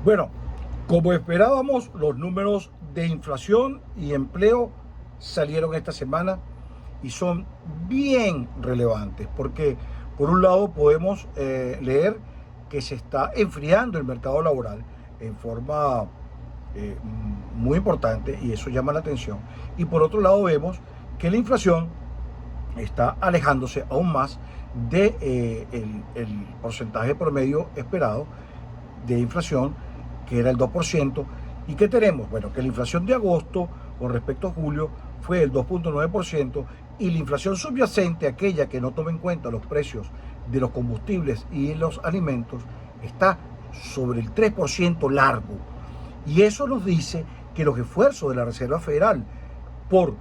Bueno, como esperábamos, los números de inflación y empleo salieron esta semana y son bien relevantes, porque por un lado podemos leer que se está enfriando el mercado laboral en forma muy importante y eso llama la atención. Y por otro lado vemos que la inflación está alejándose aún más de el porcentaje promedio esperado de inflación, que era el 2%. ¿Y qué tenemos? Bueno, que la inflación de agosto con respecto a julio fue el 2,9% y la inflación subyacente, aquella que no toma en cuenta los precios de los combustibles y los alimentos, está sobre el 3% largo. Y eso nos dice que los esfuerzos de la Reserva Federal por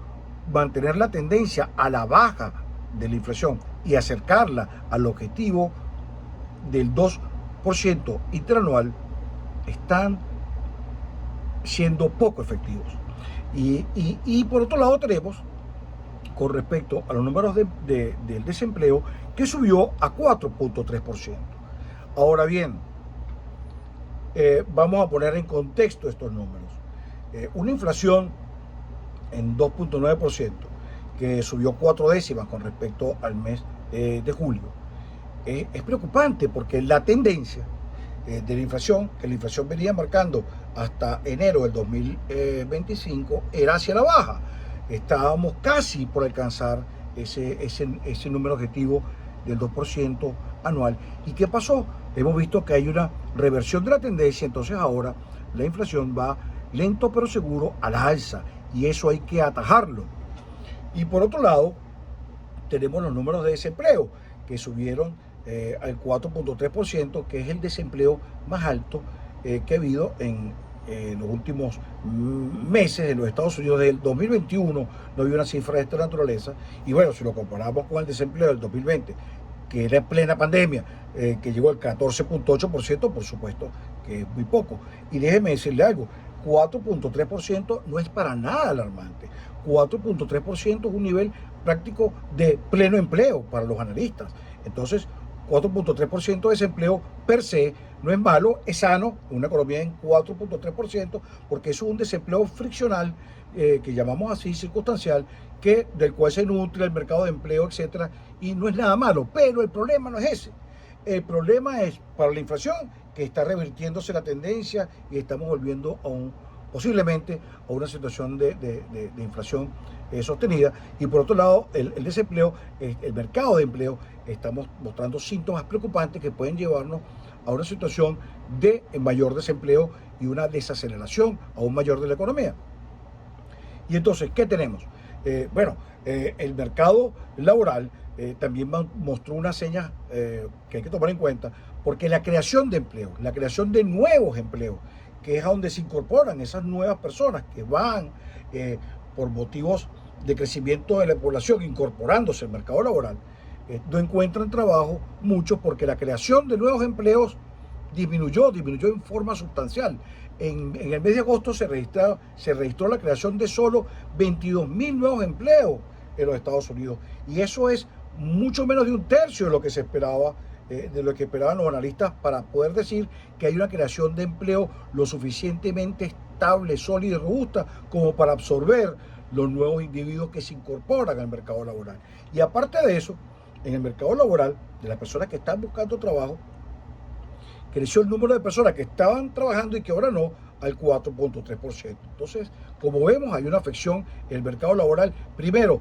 mantener la tendencia a la baja de la inflación y acercarla al objetivo del 2% interanual están siendo poco efectivos. Y por otro lado tenemos, con respecto a los números del desempleo, que subió a 4,3%. Ahora bien, vamos a poner en contexto estos números. Una inflación en 2,9%, que subió 4 décimas con respecto al mes de julio, es preocupante porque la tendencia de la inflación, que la inflación venía marcando hasta enero del 2025, era hacia la baja. Estábamos casi por alcanzar ese número objetivo del 2% anual. ¿Y qué pasó? Hemos visto que hay una reversión de la tendencia, entonces ahora la inflación va lento pero seguro a la alza y eso hay que atajarlo. Y por otro lado, tenemos los números de desempleo que subieron al 4,3%, que es el desempleo más alto que ha habido en los últimos meses en los Estados Unidos. Desde el 2021 no había una cifra de esta naturaleza. Y bueno, si lo comparamos con el desempleo del 2020, que era en plena pandemia, que llegó al 14,8%, por supuesto que es muy poco. Y déjeme decirle algo, 4,3% no es para nada alarmante. 4,3% es un nivel práctico de pleno empleo para los analistas. Entonces, 4,3% de desempleo per se no es malo, es sano, una economía en 4,3%, porque eso es un desempleo friccional, que llamamos así, circunstancial, del cual se nutre el mercado de empleo, etcétera, y no es nada malo. Pero el problema no es ese. El problema es para la inflación, que está revirtiéndose la tendencia y estamos volviendo posiblemente a una situación de inflación sostenida. Y por otro lado, el desempleo, el mercado de empleo, estamos mostrando síntomas preocupantes que pueden llevarnos a una situación de mayor desempleo y una desaceleración aún mayor de la economía. Y entonces, ¿qué tenemos? El mercado laboral también mostró unas señas que hay que tomar en cuenta, porque la creación de empleo, la creación de nuevos empleos, que es a donde se incorporan esas nuevas personas que van por motivos de crecimiento de la población incorporándose al mercado laboral, no encuentran trabajo muchos porque la creación de nuevos empleos disminuyó en forma sustancial. En el mes de agosto se registró la creación de solo 22.000 nuevos empleos en los Estados Unidos. Y eso es mucho menos de un tercio de lo que se esperaba, de lo que esperaban los analistas, para poder decir que hay una creación de empleo lo suficientemente estable, sólida y robusta como para absorber los nuevos individuos que se incorporan al mercado laboral. Y aparte de eso, en el mercado laboral, de las personas que están buscando trabajo, creció el número de personas que estaban trabajando y que ahora no, al 4,3%. Entonces, como vemos, hay una afección en el mercado laboral. Primero,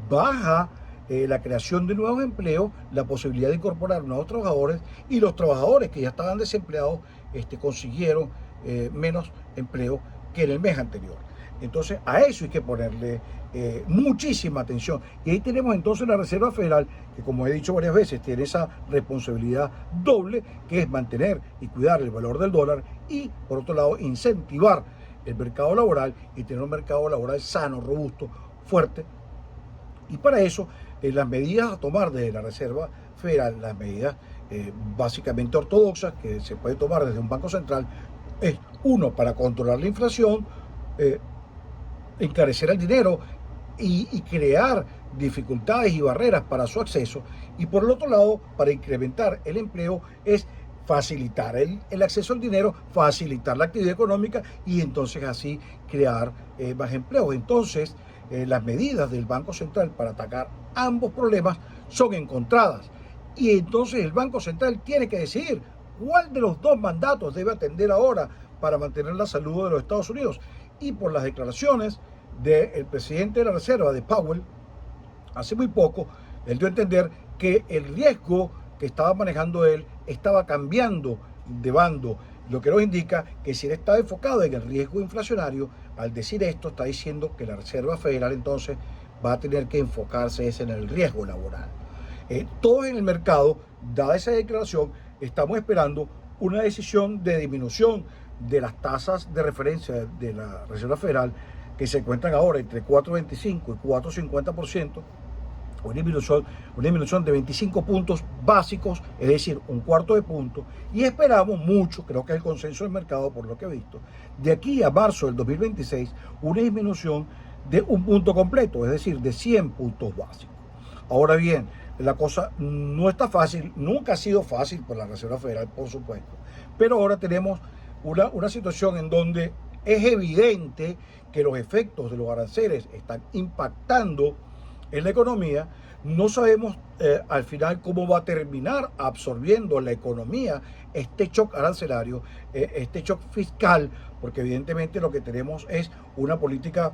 baja la creación de nuevos empleos, la posibilidad de incorporar nuevos trabajadores, y los trabajadores que ya estaban desempleados consiguieron menos empleo que en el mes anterior. Entonces, a eso hay que ponerle muchísima atención. Y ahí tenemos entonces la Reserva Federal, que, como he dicho varias veces, tiene esa responsabilidad doble, que es mantener y cuidar el valor del dólar y, por otro lado, incentivar el mercado laboral y tener un mercado laboral sano, robusto, fuerte. Y para eso, las medidas a tomar desde la Reserva Federal, las medidas básicamente ortodoxas que se pueden tomar desde un banco central, es uno, para controlar la inflación, encarecer el dinero y crear dificultades y barreras para su acceso. Y por el otro lado, para incrementar el empleo, es facilitar el acceso al dinero, facilitar la actividad económica y entonces así crear más empleos. Entonces, las medidas del Banco Central para atacar ambos problemas son encontradas. Y entonces el Banco Central tiene que decidir cuál de los dos mandatos debe atender ahora para mantener la salud de los Estados Unidos. Y por las declaraciones del presidente de la Reserva, de Powell, hace muy poco, él dio a entender que el riesgo que estaba manejando él estaba cambiando de bando, lo que nos indica que si él estaba enfocado en el riesgo inflacionario, al decir esto está diciendo que la Reserva Federal entonces va a tener que enfocarse en el riesgo laboral. Todos en el mercado, dada esa declaración, estamos esperando una decisión de disminución de las tasas de referencia de la Reserva Federal, que se encuentran ahora entre 4,25 y 4,50%, una disminución de 25 puntos básicos, es decir, un cuarto de punto, y esperamos mucho, creo que es el consenso del mercado por lo que he visto, de aquí a marzo del 2026, una disminución de un punto completo, es decir, de 100 puntos básicos. Ahora bien, la cosa no está fácil, nunca ha sido fácil por la Reserva Federal, por supuesto, pero ahora tenemos una situación en donde es evidente que los efectos de los aranceles están impactando en la economía. No sabemos al final cómo va a terminar absorbiendo la economía este shock arancelario, este shock fiscal, porque evidentemente lo que tenemos es una política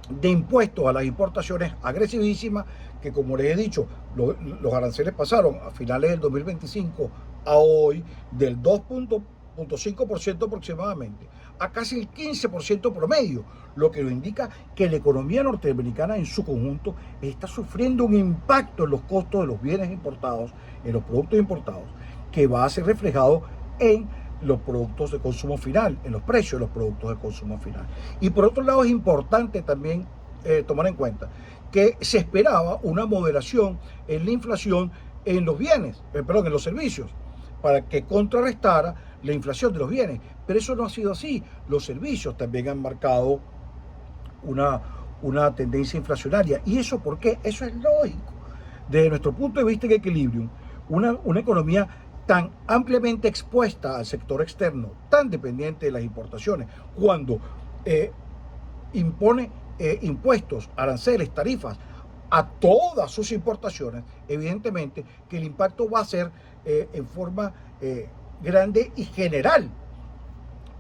de impuestos a las importaciones agresivísima, que como les he dicho, los aranceles pasaron a finales del 2025 a hoy del 2,5% aproximadamente a casi el 15% promedio, lo que nos indica que la economía norteamericana en su conjunto está sufriendo un impacto en los costos de los bienes importados, en los productos importados, que va a ser reflejado en los productos de consumo final, en los precios de los productos de consumo final. Y por otro lado es importante también tomar en cuenta que se esperaba una moderación en la inflación en los bienes, en los servicios, para que contrarrestara la inflación de los bienes. Pero eso no ha sido así. Los servicios también han marcado una tendencia inflacionaria. ¿Y eso por qué? Eso es lógico. Desde nuestro punto de vista en Equilibrium, una economía tan ampliamente expuesta al sector externo, tan dependiente de las importaciones, cuando impone impuestos, aranceles, tarifas a todas sus importaciones, evidentemente que el impacto va a ser en forma grande y general.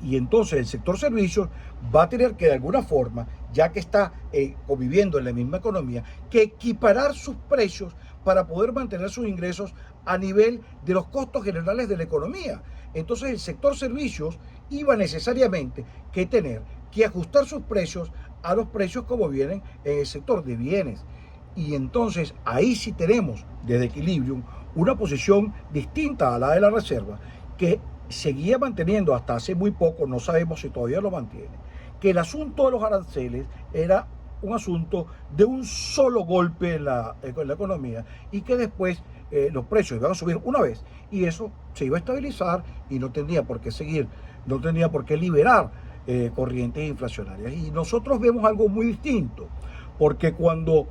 Y entonces el sector servicios va a tener que de alguna forma, ya que está conviviendo en la misma economía, que equiparar sus precios para poder mantener sus ingresos a nivel de los costos generales de la economía. Entonces el sector servicios iba necesariamente que tener que ajustar sus precios a los precios como vienen en el sector de bienes. Y entonces ahí sí tenemos desde Equilibrium una posición distinta a la de la Reserva, que seguía manteniendo hasta hace muy poco, no sabemos si todavía lo mantiene, que el asunto de los aranceles era un asunto de un solo golpe en la economía y que después los precios iban a subir una vez y eso se iba a estabilizar y no tenía por qué seguir, no tenía por qué liberar corrientes inflacionarias. Y nosotros vemos algo muy distinto, porque cuando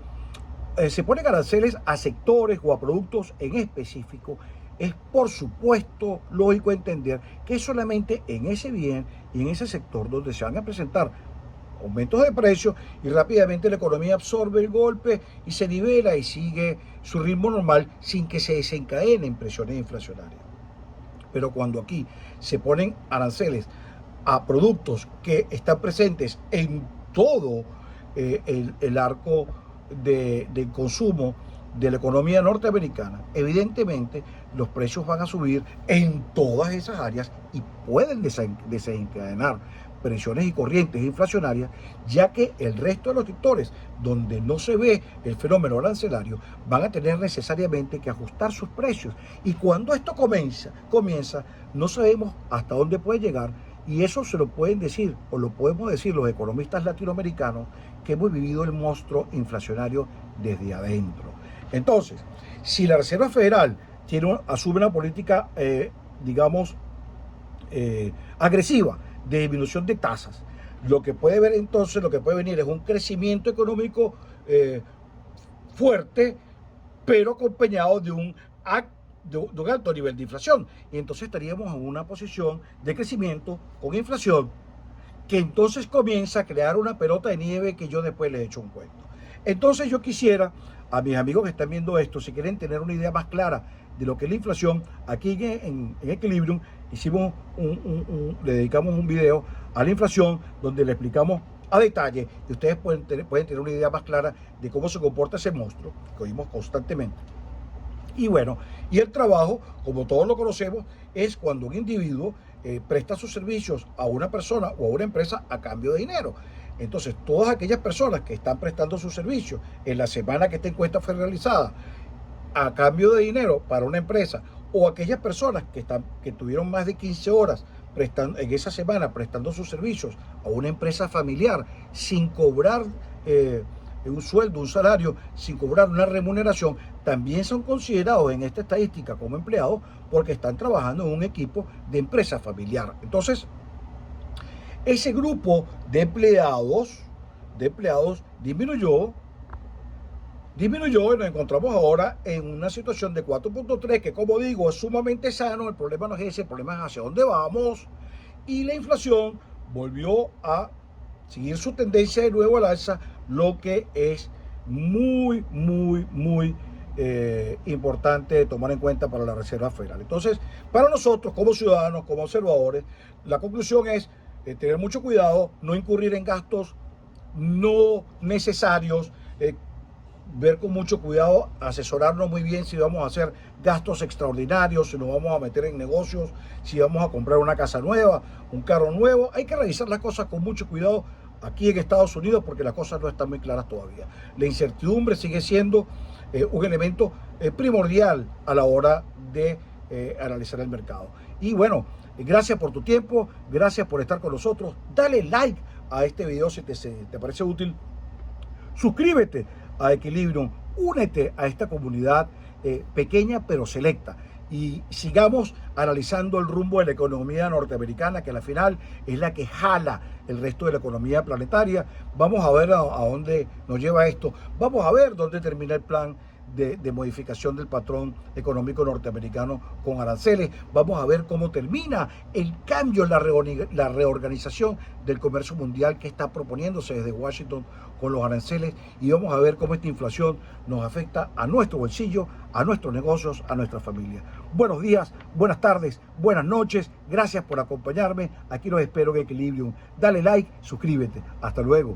se ponen aranceles a sectores o a productos en específico, es por supuesto lógico entender que es solamente en ese bien y en ese sector donde se van a presentar aumentos de precios y rápidamente la economía absorbe el golpe y se nivela y sigue su ritmo normal sin que se desencadenen presiones inflacionarias. Pero cuando aquí se ponen aranceles a productos que están presentes en todo el arco de consumo de la economía norteamericana, evidentemente los precios van a subir en todas esas áreas y pueden desencadenar presiones y corrientes inflacionarias, ya que el resto de los sectores donde no se ve el fenómeno arancelario van a tener necesariamente que ajustar sus precios. Y cuando esto comienza, no sabemos hasta dónde puede llegar, y eso se lo pueden decir, o lo podemos decir los economistas latinoamericanos, que hemos vivido el monstruo inflacionario desde adentro. Entonces, si la Reserva Federal asume una política, agresiva de disminución de tasas, lo que puede venir es un crecimiento económico fuerte, pero acompañado de un de un alto nivel de inflación. Y entonces estaríamos en una posición de crecimiento con inflación, que entonces comienza a crear una pelota de nieve que yo después les echo un cuento. Entonces yo quisiera a mis amigos que están viendo esto, si quieren tener una idea más clara de lo que es la inflación, aquí en Equilibrium hicimos le dedicamos un video a la inflación donde le explicamos a detalle y ustedes pueden tener una idea más clara de cómo se comporta ese monstruo que oímos constantemente. Y bueno, y el trabajo, como todos lo conocemos, es cuando un individuo presta sus servicios a una persona o a una empresa a cambio de dinero. Entonces, todas aquellas personas que están prestando sus servicios en la semana que esta encuesta fue realizada a cambio de dinero para una empresa, o aquellas personas que tuvieron más de 15 horas en esa semana prestando sus servicios a una empresa familiar sin cobrar un sueldo, un salario, sin cobrar una remuneración, también son considerados en esta estadística como empleados porque están trabajando en un equipo de empresa familiar. Entonces, ese grupo de empleados disminuyó y nos encontramos ahora en una situación de 4.3 que, como digo, es sumamente sano. El problema no es ese, el problema es hacia dónde vamos, y la inflación volvió a seguir su tendencia de nuevo al alza, lo que es muy importante de tomar en cuenta para la Reserva Federal. Entonces, para nosotros como ciudadanos, como observadores, la conclusión es tener mucho cuidado, no incurrir en gastos no necesarios, ver con mucho cuidado, asesorarnos muy bien si vamos a hacer gastos extraordinarios, si nos vamos a meter en negocios, si vamos a comprar una casa nueva, un carro nuevo. Hay que revisar las cosas con mucho cuidado aquí en Estados Unidos porque las cosas no están muy claras todavía. La incertidumbre sigue siendo un elemento primordial a la hora de analizar el mercado. Y bueno, gracias por tu tiempo, gracias por estar con nosotros. Dale like a este video si te parece útil. Suscríbete a Equilibrium, únete a esta comunidad pequeña pero selecta y sigamos analizando el rumbo de la economía norteamericana, que al final es la que jala el resto de la economía planetaria. Vamos a ver a dónde nos lleva esto, vamos a ver dónde termina el plan de modificación del patrón económico norteamericano con aranceles. Vamos a ver cómo termina el cambio, la reorganización del comercio mundial que está proponiéndose desde Washington con los aranceles, y vamos a ver cómo esta inflación nos afecta a nuestro bolsillo, a nuestros negocios, a nuestra familia. Buenos días, buenas tardes, buenas noches. Gracias por acompañarme. Aquí los espero en Equilibrium. Dale like, suscríbete. Hasta luego.